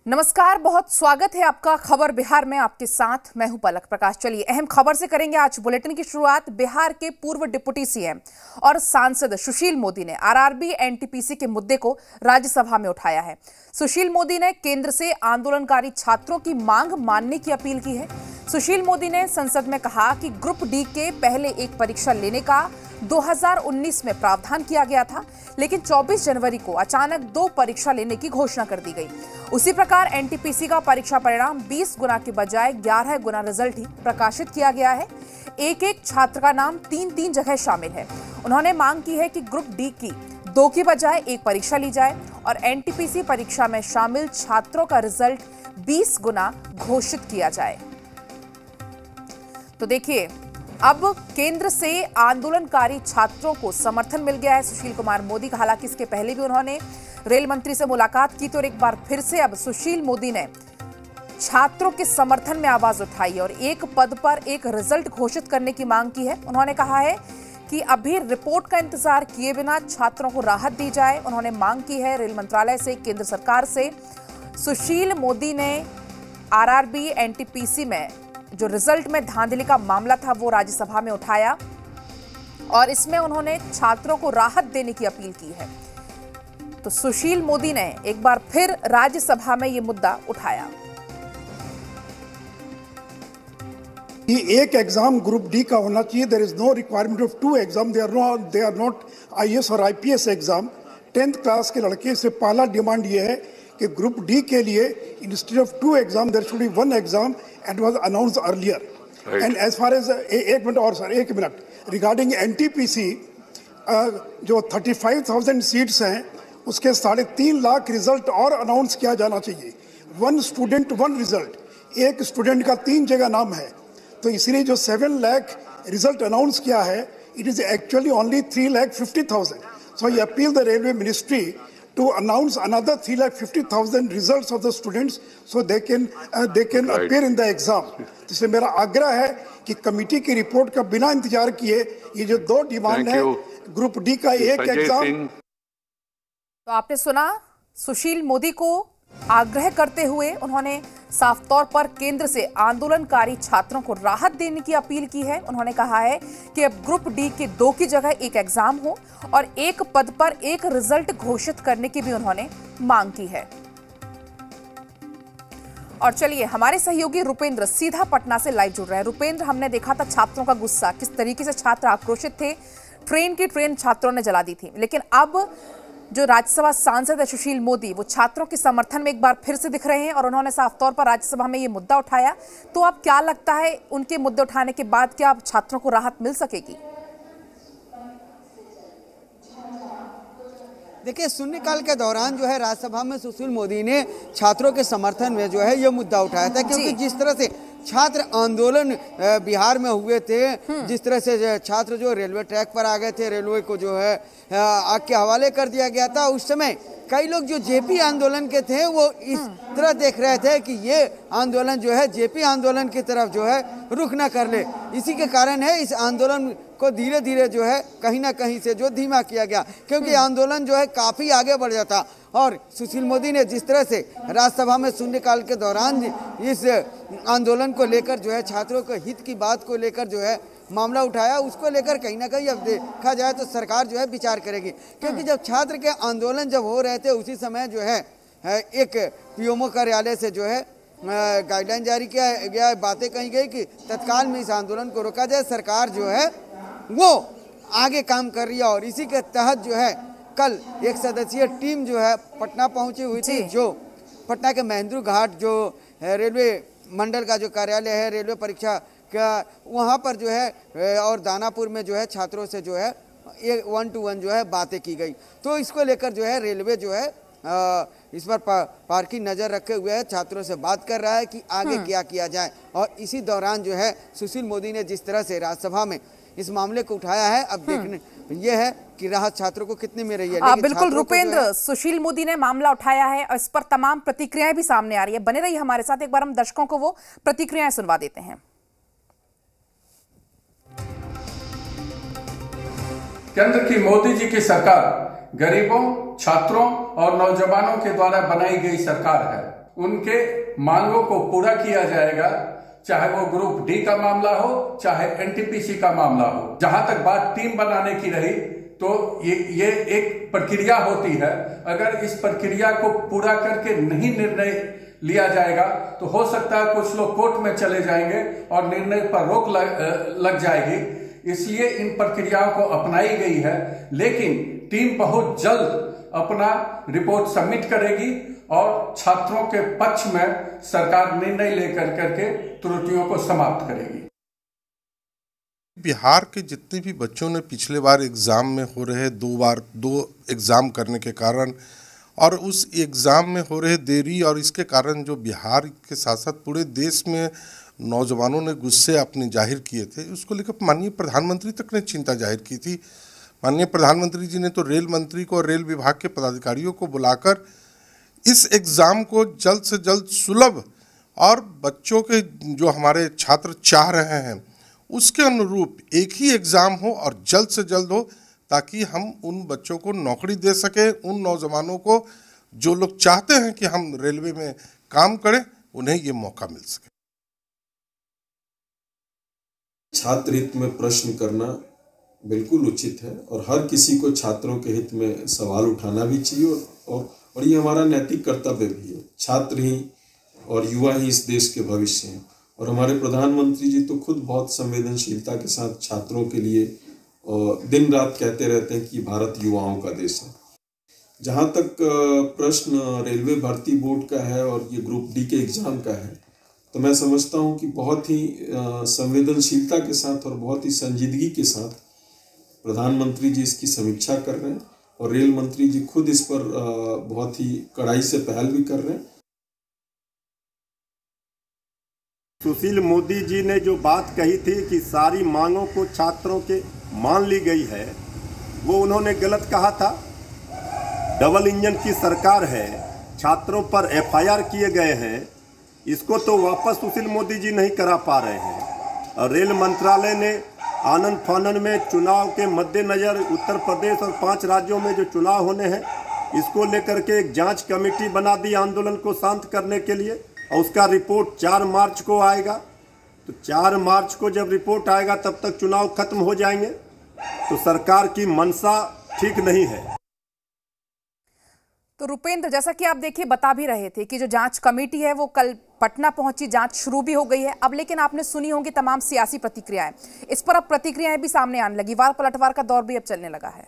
नमस्कार, बहुत स्वागत है आपका खबर बिहार में। आपके साथ मैं हूं पलक प्रकाश। चलिए अहम खबर से करेंगे आज बुलेटिन की शुरुआत। बिहार के पूर्व डिप्टी सीएम और सांसद सुशील मोदी ने आरआरबी एनटीपीसी के मुद्दे को राज्यसभा में उठाया है। सुशील मोदी ने केंद्र से आंदोलनकारी छात्रों की मांग मानने की अपील की है। सुशील मोदी ने संसद में कहा कि ग्रुप डी के पहले एक परीक्षा लेने का 2019 में प्रावधान किया गया था, लेकिन 24 जनवरी को अचानक 2 परीक्षा लेने की घोषणा कर दी गई। उसी प्रकार एनटीपीसी का परीक्षा परिणाम 20 गुना के बजाय 11 गुना रिजल्ट ही प्रकाशित किया गया है। एक छात्र का नाम 3 जगह शामिल है। उन्होंने मांग की है कि ग्रुप डी की 2 की बजाय 1 परीक्षा ली जाए और एनटीपीसी परीक्षा में शामिल छात्रों का रिजल्ट 20 गुना घोषित किया जाए। तो देखिए, अब केंद्र से आंदोलनकारी छात्रों को समर्थन मिल गया है सुशील कुमार मोदी का। हालांकि इसके पहले भी उन्होंने रेल मंत्री से मुलाकात की थी और एक बार फिर से अब सुशील मोदी ने छात्रों के समर्थन में आवाज उठाई और एक पद पर एक रिजल्ट घोषित करने की मांग की है। उन्होंने कहा है कि अभी रिपोर्ट का इंतजार किए बिना छात्रों को राहत दी जाए। उन्होंने मांग की है रेल मंत्रालय से, केंद्र सरकार से। सुशील मोदी ने आरआरबी एनटीपीसी में जो रिजल्ट में धांधली का मामला था वो राज्यसभा में उठाया और इसमें उन्होंने छात्रों को राहत देने की अपील की है। तो सुशील मोदी ने एक बार फिर राज्यसभा में ये मुद्दा उठाया। एक एग्जाम ग्रुप डी का होना चाहिए। There is no requirement of 2 exam. They are not IAS और आईपीएस एग्जाम। 10th क्लास के लड़के से पहला डिमांड ये है कि ग्रुप डी के लिए instead of 2 exam there should be 1 exam and was announced earlier. And as far as एक मिनट रिगार्डिंग एनटीपीसी, जो 35,000 सीट्स हैं उसके 3.5 लाख रिजल्ट और अनाउंस किया जाना चाहिए। 1 स्टूडेंट 1 रिजल्ट। एक स्टूडेंट का 3 जगह नाम है, तो इसलिए जो 7 लाख रिजल्ट अनाउंस किया है, it is actually only 3,50,000। So I appeal the railway ministry to announce another 3,50,000 results of the students so they can appear in the exam। इसलिए मेरा आग्रह है कि कमेटी की रिपोर्ट का बिना इंतजार किए ये जो 2 डिमांड है ग्रुप डी का एक एग्जाम। तो आपने सुना, सुशील मोदी को आग्रह करते हुए उन्होंने साफ तौर पर केंद्र से आंदोलनकारी छात्रों को राहत देने की अपील की है। उन्होंने कहा है कि अब ग्रुप डी के 2 की जगह 1 एग्जाम हो और 1 पद पर 1 रिजल्ट घोषित करने की भी उन्होंने मांग की है। और चलिए, हमारे सहयोगी रुपेंद्र सीधा पटना से लाइव जुड़ रहे हैं। रुपेंद्र, हमने देखा था छात्रों का गुस्सा, किस तरीके से छात्र आक्रोशित थे। ट्रेन छात्रों ने जला दी थी, लेकिन अब जो राज्यसभा सांसद है सुशील मोदी, वो छात्रों के समर्थन में एक बार फिर से दिख रहे हैं और उन्होंने साफ तौर पर राज्यसभा में ये मुद्दा उठाया। तो अब क्या लगता है, उनके मुद्दे उठाने के बाद क्या अब छात्रों को राहत मिल सकेगी? देखिए, शून्यकाल के दौरान जो है राज्यसभा में सुशील मोदी ने छात्रों के समर्थन में जो है ये मुद्दा उठाया था, क्योंकि जिस तरह से छात्र आंदोलन बिहार में हुए थे, जिस तरह से छात्र जो रेलवे ट्रैक पर आ गए थे, रेलवे को जो है आग के हवाले कर दिया गया था, उस समय कई लोग जो जेपी आंदोलन के थे वो इस तरह देख रहे थे कि ये आंदोलन जो है जेपी आंदोलन की तरफ जो है रुख न कर ले। इसी के कारण है इस आंदोलन को धीरे धीरे जो है कहीं ना कहीं से जो धीमा किया गया, क्योंकि आंदोलन जो है काफ़ी आगे बढ़ जाता। और सुशील मोदी ने जिस तरह से राज्यसभा में शून्यकाल के दौरान इस आंदोलन को लेकर जो है छात्रों के हित की बात को लेकर जो है मामला उठाया, उसको लेकर कहीं ना कहीं अब देखा जाए तो सरकार जो है विचार करेगी। क्योंकि जब छात्र के आंदोलन जब हो रहे थे उसी समय जो है एक पीएमओ कार्यालय से जो है गाइडलाइन जारी किया गया, बातें कही गई कि तत्काल में इस आंदोलन को रोका जाए। सरकार जो है वो आगे काम कर रही है और इसी के तहत जो है कल एक सदस्यीय टीम जो है पटना पहुंची हुई थी, जो पटना के महेंद्र घाट जो रेलवे मंडल का जो कार्यालय है रेलवे परीक्षा का, वहाँ पर जो है और दानापुर में जो है छात्रों से जो है 1 to 1 जो है बातें की गई। तो इसको लेकर जो है रेलवे जो है इस पर पार्की नज़र रखे हुए है, छात्रों से बात कर रहा है कि आगे क्या किया जाए। और इसी दौरान जो है सुशील मोदी ने जिस तरह से राज्यसभा में इस मामले को उठाया है, अब देखने ये है कि राहत छात्रों को कितनी में रही है। बिल्कुल रुपेंद्र, सुशील मोदी ने मामला उठाया है और इस पर तमाम प्रतिक्रियाएं भी सामने आ रही है। बने रहिए हमारे साथ, एक बार हम दर्शकों को वो प्रतिक्रियाएं सुनवा देते हैं। केंद्र की मोदी जी की सरकार गरीबों, छात्रों और नौजवानों के द्वारा बनाई गई सरकार है। उनके मांगों को पूरा किया जाएगा, चाहे वो ग्रुप डी का मामला हो, चाहे एनटीपीसी का मामला हो। जहां तक बात टीम बनाने की रही, तो ये एक प्रक्रिया होती है। अगर इस प्रक्रिया को पूरा करके नहीं निर्णय लिया जाएगा तो हो सकता है कुछ लोग कोर्ट में चले जाएंगे और निर्णय पर रोक लग जाएगी। इसलिए इन प्रक्रियाओं को अपनाई गई है, लेकिन टीम बहुत जल्द अपना रिपोर्ट सबमिट करेगी और छात्रों के पक्ष में सरकार निर्णय लेकर करके त्रुटियों को समाप्त करेगी। बिहार के जितने भी बच्चों ने पिछले बार एग्ज़ाम में हो रहे दो एग्ज़ाम करने के कारण और उस एग्ज़ाम में हो रहे देरी और इसके कारण जो बिहार के साथ साथ पूरे देश में नौजवानों ने गुस्से अपने जाहिर किए थे, उसको लेकर माननीय प्रधानमंत्री तक ने चिंता जाहिर की थी। माननीय प्रधानमंत्री जी ने तो रेल मंत्री को और रेल विभाग के पदाधिकारियों को बुलाकर इस एग्ज़ाम को जल्द से जल्द सुलभ और बच्चों के जो हमारे छात्र चाह रहे हैं उसके अनुरूप एक ही एग्ज़ाम हो और जल्द से जल्द हो, ताकि हम उन बच्चों को नौकरी दे सकें, उन नौजवानों को जो लोग चाहते हैं कि हम रेलवे में काम करें, उन्हें ये मौका मिल सके। छात्र हित में प्रश्न करना बिल्कुल उचित है और हर किसी को छात्रों के हित में सवाल उठाना भी चाहिए और ये हमारा नैतिक कर्तव्य भी है। छात्र ही और युवा ही इस देश के भविष्य हैं और हमारे प्रधानमंत्री जी तो खुद बहुत संवेदनशीलता के साथ छात्रों के लिए दिन रात कहते रहते हैं कि भारत युवाओं का देश है। जहाँ तक प्रश्न रेलवे भर्ती बोर्ड का है और ये ग्रुप डी के एग्ज़ाम का है, तो मैं समझता हूँ कि बहुत ही संवेदनशीलता के साथ और बहुत ही संजीदगी के साथ प्रधानमंत्री जी इसकी समीक्षा कर रहे हैं और रेल मंत्री जी खुद इस पर बहुत ही कड़ाई से पहल भी कर रहे हैं। सुशील मोदी जी ने जो बात कही थी कि सारी मांगों को छात्रों के मान ली गई है, वो उन्होंने गलत कहा था। डबल इंजन की सरकार है, छात्रों पर एफआईआर किए गए हैं, इसको तो वापस सुशील मोदी जी नहीं करा पा रहे हैं। और रेल मंत्रालय ने आनन फानन में चुनाव के मद्देनज़र उत्तर प्रदेश और 5 राज्यों में जो चुनाव होने हैं, इसको लेकर के एक जांच कमेटी बना दी आंदोलन को शांत करने के लिए और उसका रिपोर्ट 4 मार्च को आएगा। तो 4 मार्च को जब रिपोर्ट आएगा तब तक चुनाव खत्म हो जाएंगे, तो सरकार की मंशा ठीक नहीं है। तो रुपेंद्र, जैसा कि आप देखिए बता भी रहे थे कि जो जांच कमेटी है वो कल पटना पहुंची, जांच शुरू भी हो गई है अब, लेकिन आपने सुनी होंगी तमाम सियासी प्रतिक्रियाएं। इस पर अब प्रतिक्रियाएं भी सामने आने लगी, वार पलटवार का दौर भी अब चलने लगा है।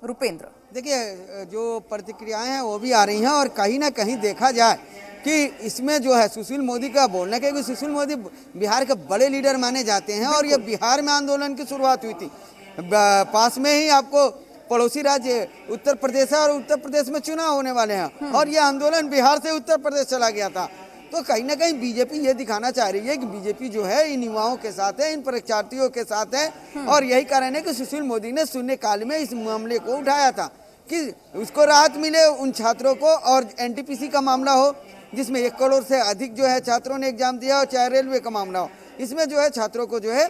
रुपेंद्र, देखिए जो प्रतिक्रियाएं हैं वो भी आ रही हैं और कहीं ना कहीं देखा जाए कि इसमें जो है सुशील मोदी का बोलना, क्योंकि सुशील मोदी बिहार के बड़े लीडर माने जाते हैं और ये बिहार में आंदोलन की शुरुआत हुई थी। पास में ही आपको पड़ोसी राज्य उत्तर प्रदेश है और उत्तर प्रदेश में चुनाव होने वाले हैं और ये आंदोलन बिहार से उत्तर प्रदेश चला गया था। तो कहीं ना कहीं बीजेपी ये दिखाना चाह रही है कि बीजेपी जो है इन युवाओं के साथ है, इन परीक्षार्थियों के साथ है और यही कारण है कि सुशील मोदी ने शून्यकाल में इस मामले को उठाया था कि उसको राहत मिले उन छात्रों को। और एनटीपीसी का मामला हो जिसमें 1 करोड़ से अधिक जो है छात्रों ने एग्जाम दिया, और चाहे रेलवे का मामला हो, इसमें जो है छात्रों को जो है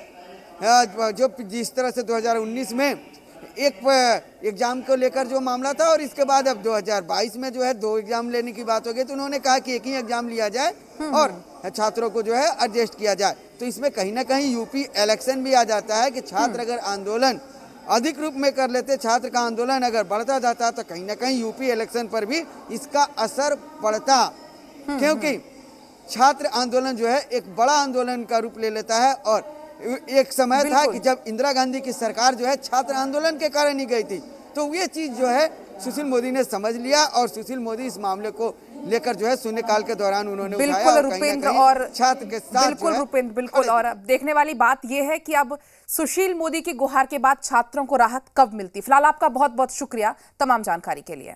जो जिस तरह से 2019 में एक एग्जाम को लेकर जो मामला था और इसके बाद अब 2022 में जो है 2 एग्जाम लेने की बात हो गई, तो उन्होंने कहा कि एक ही एग्जाम लिया जाए और छात्रों को जो है एडजस्ट किया जाए। तो इसमें कहीं ना कहीं यूपी इलेक्शन भी आ जाता है कि छात्र अगर आंदोलन अधिक रूप में कर लेते, छात्र का आंदोलन अगर बढ़ता जाता तो कहीं ना कहीं यूपी इलेक्शन पर भी इसका असर पड़ता, क्योंकि छात्र आंदोलन जो है एक बड़ा आंदोलन का रूप ले लेता है। और एक समय था कि जब इंदिरा गांधी की सरकार जो है छात्र आंदोलन के कारण ही गई थी, तो ये चीज जो है सुशील मोदी ने समझ लिया और सुशील मोदी इस मामले को लेकर जो है शून्यकाल के दौरान उन्होंने बिल्कुल रुपेंद्र और छात्र के साथ बिल्कुल रुपेंद्र बिल्कुल। और अब देखने वाली बात यह है कि अब सुशील मोदी की गुहार के बाद छात्रों को राहत कब मिलती। फिलहाल आपका बहुत बहुत शुक्रिया तमाम जानकारी के लिए।